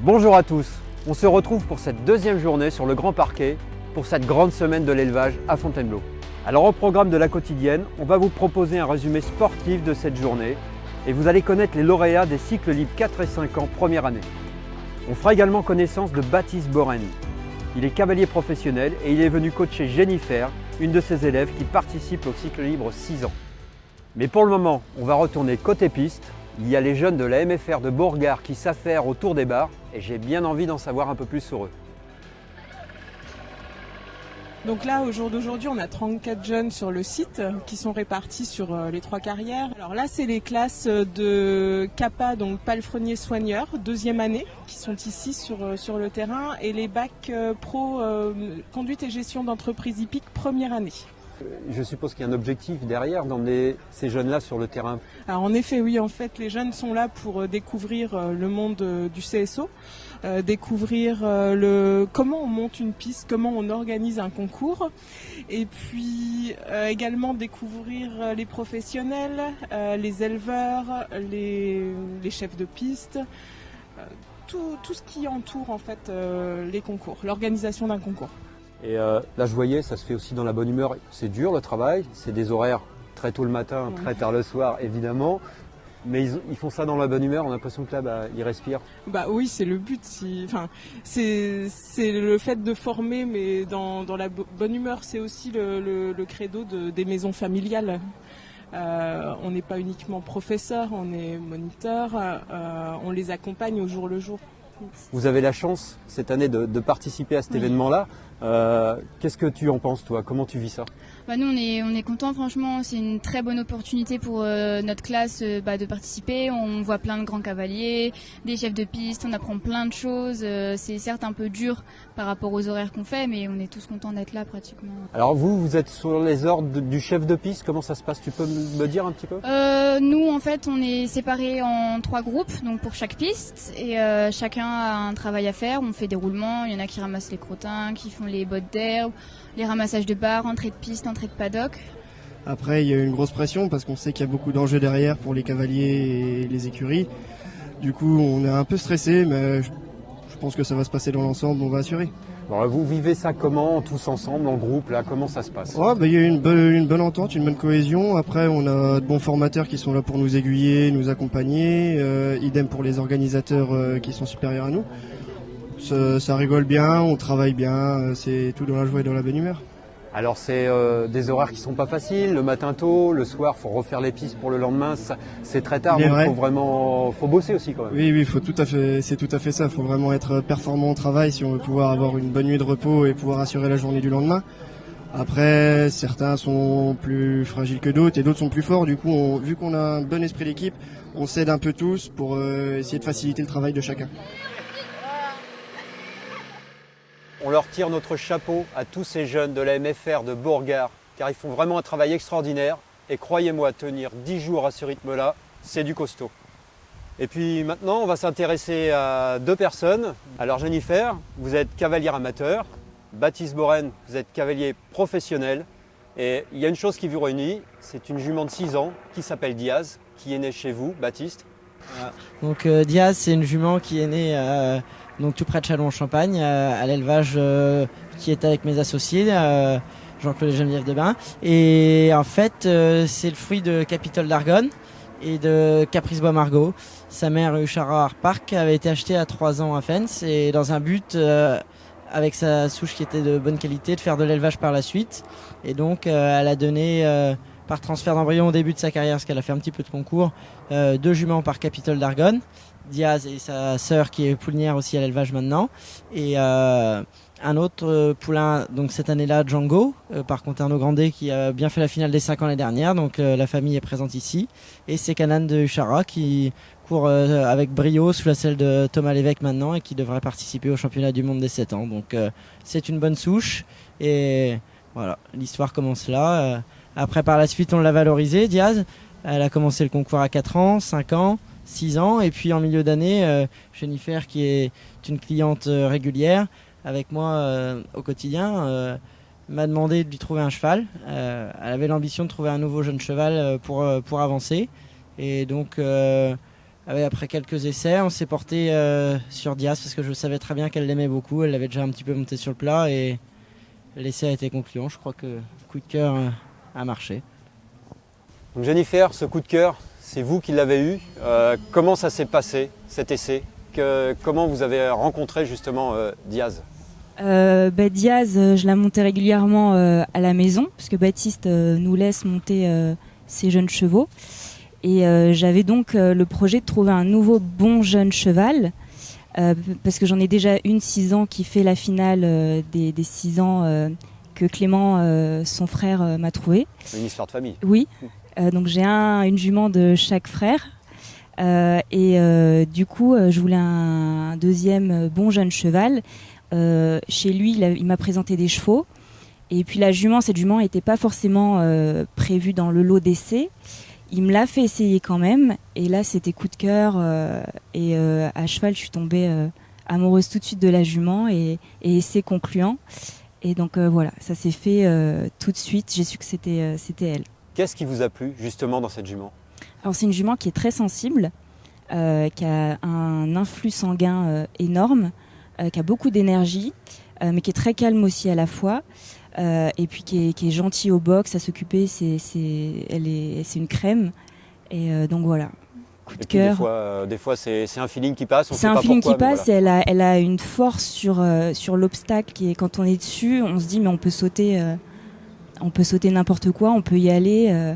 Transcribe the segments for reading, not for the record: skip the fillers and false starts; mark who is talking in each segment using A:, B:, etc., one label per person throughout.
A: Bonjour à tous, on se retrouve pour cette deuxième journée sur le Grand Parquet pour cette grande semaine de l'élevage à Fontainebleau. Alors au programme de la quotidienne, on va vous proposer un résumé sportif de cette journée et vous allez connaître les lauréats des cycles libres 4 et 5 ans première année. On fera également connaissance de Baptiste Boren. Il est cavalier professionnel et il est venu coacher Jennifer, une de ses élèves qui participe au cycle libre 6 ans. Mais pour le moment, on va retourner côté piste. Il y a les jeunes de la MFR de Beauregard qui s'affairent autour des barres et j'ai bien envie d'en savoir un peu plus sur eux.
B: Donc là, au jour d'aujourd'hui, on a 34 jeunes sur le site qui sont répartis sur les 3 carrières. Alors là, c'est les classes de CAPA, donc palefrenier soigneur, deuxième année, qui sont ici sur le terrain, et les bacs pro conduite et gestion d'entreprise hippique première année.
A: Je suppose qu'il y a un objectif derrière d'emmener ces jeunes-là sur le terrain.
B: Alors en effet, oui, en fait, les jeunes sont là pour découvrir le monde du CSO, découvrir comment on monte une piste, comment on organise un concours, et puis également découvrir les professionnels, les éleveurs, les chefs de piste, tout ce qui entoure en fait les concours, l'organisation d'un concours.
A: Et là, je voyais, ça se fait aussi dans la bonne humeur. C'est dur le travail, c'est des horaires très tôt le matin, très tard le soir, évidemment. Mais ils font ça dans la bonne humeur, on a l'impression que là, ils respirent.
B: Bah oui, c'est le but. C'est le fait de former, mais dans la bonne humeur, c'est aussi le credo des maisons familiales. On n'est pas uniquement professeur, on est moniteur, on les accompagne au jour le jour.
A: Vous avez la chance cette année de participer à cet événement-là. Qu'est-ce que tu en penses, toi? Comment tu vis ça?
C: Nous, on est contents, franchement. C'est une très bonne opportunité pour notre classe de participer. On voit plein de grands cavaliers, des chefs de piste, on apprend plein de choses. C'est certes un peu dur par rapport aux horaires qu'on fait, mais on est tous contents d'être là pratiquement.
A: Alors vous êtes sur les ordres du chef de piste, comment ça se passe? Tu peux me dire un petit peu?
C: Nous, en fait, on est séparés en 3 groupes, donc pour chaque piste, et chacun a un travail à faire. On fait des roulements, il y en a qui ramassent les crottins, qui font les bottes d'herbe, les ramassages de barres, entrée de piste, entrée de paddock.
D: Après, il y a une grosse pression parce qu'on sait qu'il y a beaucoup d'enjeux derrière pour les cavaliers et les écuries. Du coup, on est un peu stressé, mais je pense que ça va se passer dans l'ensemble, on va assurer.
A: Bon, vous vivez ça comment, tous ensemble, en groupe, là, comment ça se passe?
D: Il y a une bonne entente, une bonne cohésion. Après, on a de bons formateurs qui sont là pour nous aiguiller, nous accompagner. Idem pour les organisateurs qui sont supérieurs à nous. Ça rigole bien, on travaille bien, c'est tout dans la joie et dans la bonne humeur.
A: Alors c'est des horaires qui sont pas faciles, le matin tôt, le soir faut refaire les pistes pour le lendemain, c'est très tard, donc faut bosser aussi quand même.
D: Oui, c'est tout à fait ça, faut vraiment être performant au travail si on veut pouvoir avoir une bonne nuit de repos et pouvoir assurer la journée du lendemain. Après, certains sont plus fragiles que d'autres et d'autres sont plus forts, du coup vu qu'on a un bon esprit d'équipe, on s'aide un peu tous pour essayer de faciliter le travail de chacun.
A: On leur tire notre chapeau à tous ces jeunes de la MFR de Beauregard, car ils font vraiment un travail extraordinaire. Et croyez-moi, tenir 10 jours à ce rythme-là, c'est du costaud. Et puis maintenant, on va s'intéresser à 2 personnes. Alors Jennifer, vous êtes cavalière amateur. Baptiste Boren, vous êtes cavalier professionnel. Et il y a une chose qui vous réunit, c'est une jument de 6 ans qui s'appelle Diaz, qui est née chez vous, Baptiste.
E: Donc Diaz, c'est une jument qui est née donc tout près de Châlons-en-Champagne, à l'élevage qui est avec mes associés, Jean-Claude et Geneviève Debain. Et en fait, c'est le fruit de Capitole d'Argonne et de Caprice Bois Margot. Sa mère, Ushara Park, avait été achetée à 3 ans à Fens et dans un but, avec sa souche qui était de bonne qualité, de faire de l'élevage par la suite. Et donc, elle a donné, par transfert d'embryon au début de sa carrière, parce qu'elle a fait un petit peu de concours, 2 juments par Capitole d'Argonne. Diaz et sa sœur qui est poulinière aussi à l'élevage maintenant, et un autre poulain donc cette année-là, Django, par Conterno Grandet, qui a bien fait la finale des 5 ans l'année dernière, donc la famille est présente ici, et c'est Canan de Ushara qui court avec brio sous la selle de Thomas Lévesque maintenant et qui devrait participer au championnat du monde des 7 ans, donc c'est une bonne souche et voilà, l'histoire commence là. Après par la suite on l'a valorisé, Diaz, elle a commencé le concours à 4 ans, 5 ans, 6 ans, et puis en milieu d'année, Jennifer, qui est une cliente régulière avec moi au quotidien, m'a demandé de lui trouver un cheval. Elle avait l'ambition de trouver un nouveau jeune cheval pour avancer, et donc Après quelques essais, on s'est porté sur Diaz parce que je savais très bien qu'elle l'aimait beaucoup. Elle l'avait déjà un petit peu monté sur le plat et l'essai a été concluant. Je crois que le coup de cœur a marché.
A: Donc Jennifer, ce coup de cœur, c'est vous qui l'avez eu. Comment ça s'est passé cet essai? Comment vous avez rencontré justement Diaz?
F: Diaz, je la montais régulièrement à la maison parce que Baptiste nous laisse monter ses jeunes chevaux. Et j'avais donc le projet de trouver un nouveau bon jeune cheval parce que j'en ai déjà une 6 ans qui fait la finale des 6 ans que Clément, son frère, m'a trouvé.
A: Une histoire de famille.
F: Oui, donc j'ai une jument de chaque frère. Du coup, je voulais un deuxième bon jeune cheval. Chez lui, il m'a présenté des chevaux. Et puis cette jument n'était pas forcément prévue dans le lot d'essai. Il me l'a fait essayer quand même. Et là, c'était coup de cœur. À cheval, je suis tombée amoureuse tout de suite de la jument et essai concluant. Et donc voilà, ça s'est fait tout de suite. J'ai su que c'était elle.
A: Qu'est-ce qui vous a plu justement dans cette jument?
F: Alors c'est une jument qui est très sensible, qui a un influx sanguin énorme, qui a beaucoup d'énergie, mais qui est très calme aussi à la fois. Et puis qui est gentille au box, à s'occuper, c'est une crème. Et donc voilà, coup de cœur.
A: Des fois c'est un feeling qui passe.
F: C'est un feeling qui passe. Voilà. Et elle a une force sur l'obstacle qui est, quand on est dessus, on se dit mais on peut sauter n'importe quoi, on peut y aller.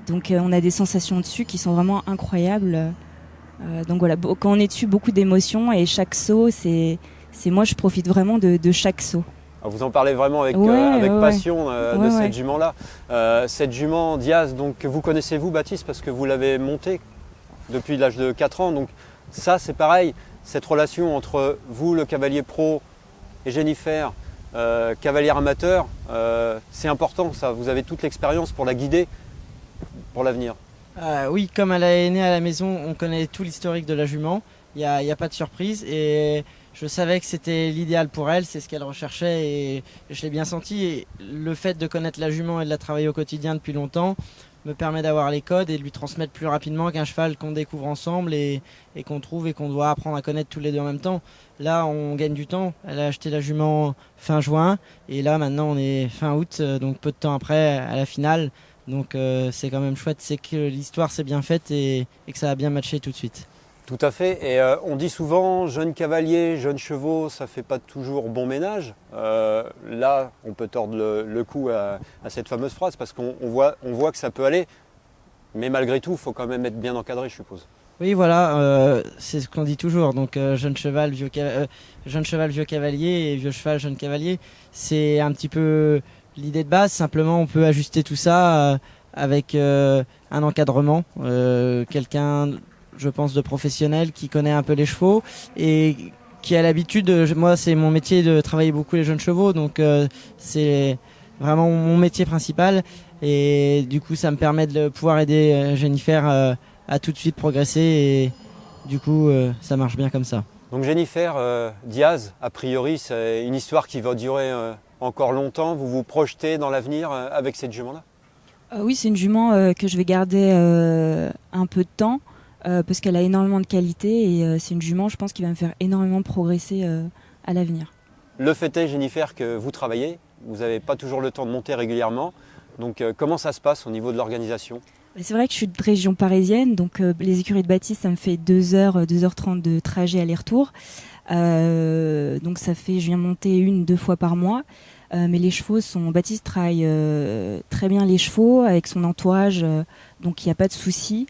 F: Donc on a des sensations dessus qui sont vraiment incroyables. Donc voilà, quand on est dessus, beaucoup d'émotions et chaque saut, moi je profite vraiment de chaque saut.
A: Vous en parlez vraiment avec passion de cette jument-là. Cette jument Diaz, donc vous connaissez-vous Baptiste parce que vous l'avez montée depuis l'âge de 4 ans. Donc ça c'est pareil, cette relation entre vous, le cavalier pro, et Jennifer, cavalière amateur, c'est important ça. Vous avez toute l'expérience pour la guider pour l'avenir.
E: Oui, comme elle est née à la maison, on connaît tout l'historique de la jument. Il n'y a pas de surprise et je savais que c'était l'idéal pour elle, c'est ce qu'elle recherchait et je l'ai bien senti. Et le fait de connaître la jument et de la travailler au quotidien depuis longtemps me permet d'avoir les codes et de lui transmettre plus rapidement qu'un cheval qu'on découvre ensemble et qu'on trouve et qu'on doit apprendre à connaître tous les deux en même temps. Là, on gagne du temps. Elle a acheté la jument fin juin et là, maintenant, on est fin août, donc peu de temps après, à la finale. Donc c'est quand même chouette, c'est que l'histoire s'est bien faite et que ça a bien matché tout de suite.
A: Tout à fait, et on dit souvent jeunes cavaliers, jeunes chevaux, ça fait pas toujours bon ménage. Là, on peut tordre le cou à cette fameuse phrase parce qu'on voit que ça peut aller, mais malgré tout, il faut quand même être bien encadré, je suppose.
E: Oui, voilà, c'est ce qu'on dit toujours. Donc jeune cheval, vieux cavalier et vieux cheval, jeune cavalier, c'est un petit peu l'idée de base. Simplement, on peut ajuster tout ça avec un encadrement, quelqu'un, je pense, de professionnel qui connaît un peu les chevaux et qui a l'habitude, moi c'est mon métier de travailler beaucoup les jeunes chevaux, donc c'est vraiment mon métier principal et du coup ça me permet de pouvoir aider Jennifer à tout de suite progresser et du coup ça marche bien comme ça.
A: Donc Jennifer Diaz, a priori c'est une histoire qui va durer encore longtemps, vous vous projetez dans l'avenir avec cette jument-là?
F: Oui, c'est une jument que je vais garder un peu de temps. Parce qu'elle a énormément de qualité et c'est une jument, je pense, qui va me faire énormément progresser à l'avenir.
A: Le fait est, Jennifer, que vous travaillez, vous n'avez pas toujours le temps de monter régulièrement, donc comment ça se passe au niveau de l'organisation?
F: C'est vrai que je suis de région parisienne, donc les écuries de Baptiste, ça me fait 2h, 2h30 de trajet aller-retour. Donc ça fait, je viens monter 1-2 fois par mois. Mais les chevaux Baptiste travaille très bien les chevaux avec son entourage, donc il n'y a pas de souci.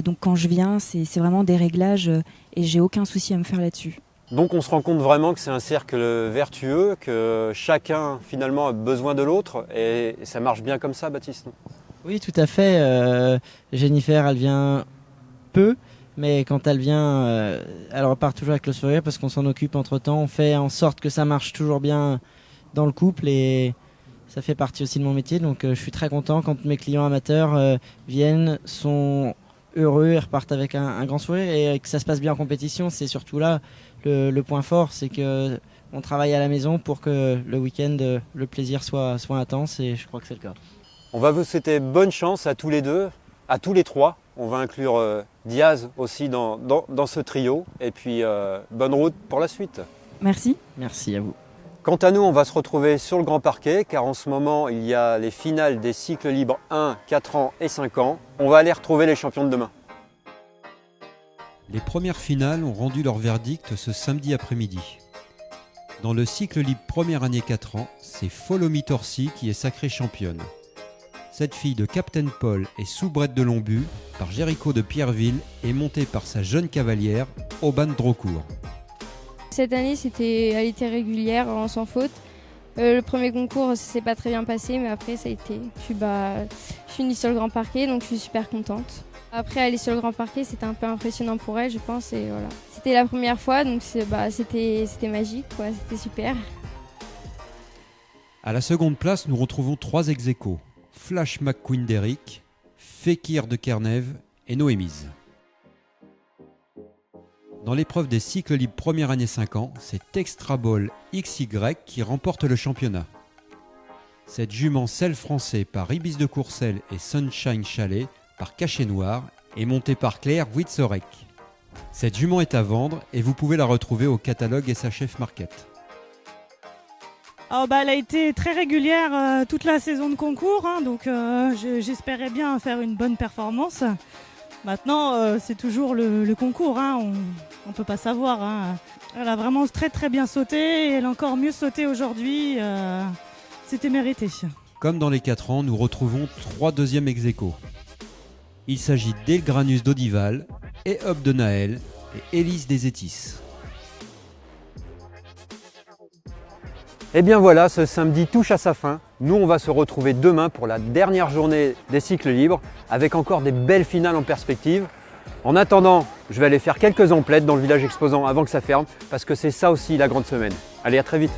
F: Donc quand je viens, c'est vraiment des réglages et j'ai aucun souci à me faire là-dessus.
A: Donc on se rend compte vraiment que c'est un cercle vertueux, que chacun finalement a besoin de l'autre et ça marche bien comme ça, Baptiste?
E: Oui, tout à fait. Jennifer, elle vient peu, mais quand elle vient, elle repart toujours avec le sourire parce qu'on s'en occupe entre-temps. On fait en sorte que ça marche toujours bien dans le couple et ça fait partie aussi de mon métier. Donc je suis très content quand mes clients amateurs viennent, sont heureux et repartent avec un grand sourire et que ça se passe bien en compétition. C'est surtout là le point fort, c'est que on travaille à la maison pour que le week-end le plaisir soit intense et je crois que c'est le cas.
A: On va vous souhaiter bonne chance à tous les deux, à tous les trois, On va inclure Diaz aussi dans ce trio. Et puis bonne route pour la suite.
F: Merci.
E: Merci à vous.
A: Quant à nous, on va se retrouver sur le grand parquet car en ce moment, il y a les finales des cycles libres 1, 4 ans et 5 ans. On va aller retrouver les champions de demain.
G: Les premières finales ont rendu leur verdict ce samedi après-midi. Dans le cycle libre première année 4 ans, c'est Follow Me Torcy qui est sacrée championne. Cette fille de Captain Paul et soubrette de Longbu, par Jéricho de Pierreville, est montée par sa jeune cavalière, Aubane Drocourt.
H: Cette année, elle était régulière, sans faute. Le premier concours, ça s'est pas très bien passé, mais après, ça a été. Je suis finie sur le grand parquet, donc je suis super contente. Après, aller sur le grand parquet, c'était un peu impressionnant pour elle, je pense, et voilà. C'était la première fois, donc c'était magique, quoi, c'était super.
G: À la seconde place, nous retrouvons 3 ex-aequo, Flash McQueen d'Eric, Fekir de Kernève et Noémise. Dans l'épreuve des cycles libres première année 5 ans, c'est Extra Ball XY qui remporte le championnat. Cette jument selle français par Ibis de Courcelles et Sunshine Chalet par Cachet Noir est montée par Claire Witzorek. Cette jument est à vendre et vous pouvez la retrouver au catalogue SHF Market.
I: Elle a été très régulière toute la saison de concours, donc j'espérais bien faire une bonne performance. Maintenant, c'est toujours le concours, on ne peut pas savoir. Elle a vraiment très très bien sauté et elle a encore mieux sauté aujourd'hui. C'était mérité.
G: Comme dans les 4 ans, nous retrouvons 3 deuxièmes ex-aequo. Il s'agit d'Elgranus d'Audival, Ehop de Naël et Élise des Étis.
A: Et bien voilà, ce samedi touche à sa fin. Nous, on va se retrouver demain pour la dernière journée des cycles libres avec encore des belles finales en perspective. En attendant, je vais aller faire quelques emplettes dans le village exposant avant que ça ferme parce que c'est ça aussi la grande semaine. Allez, à très vite.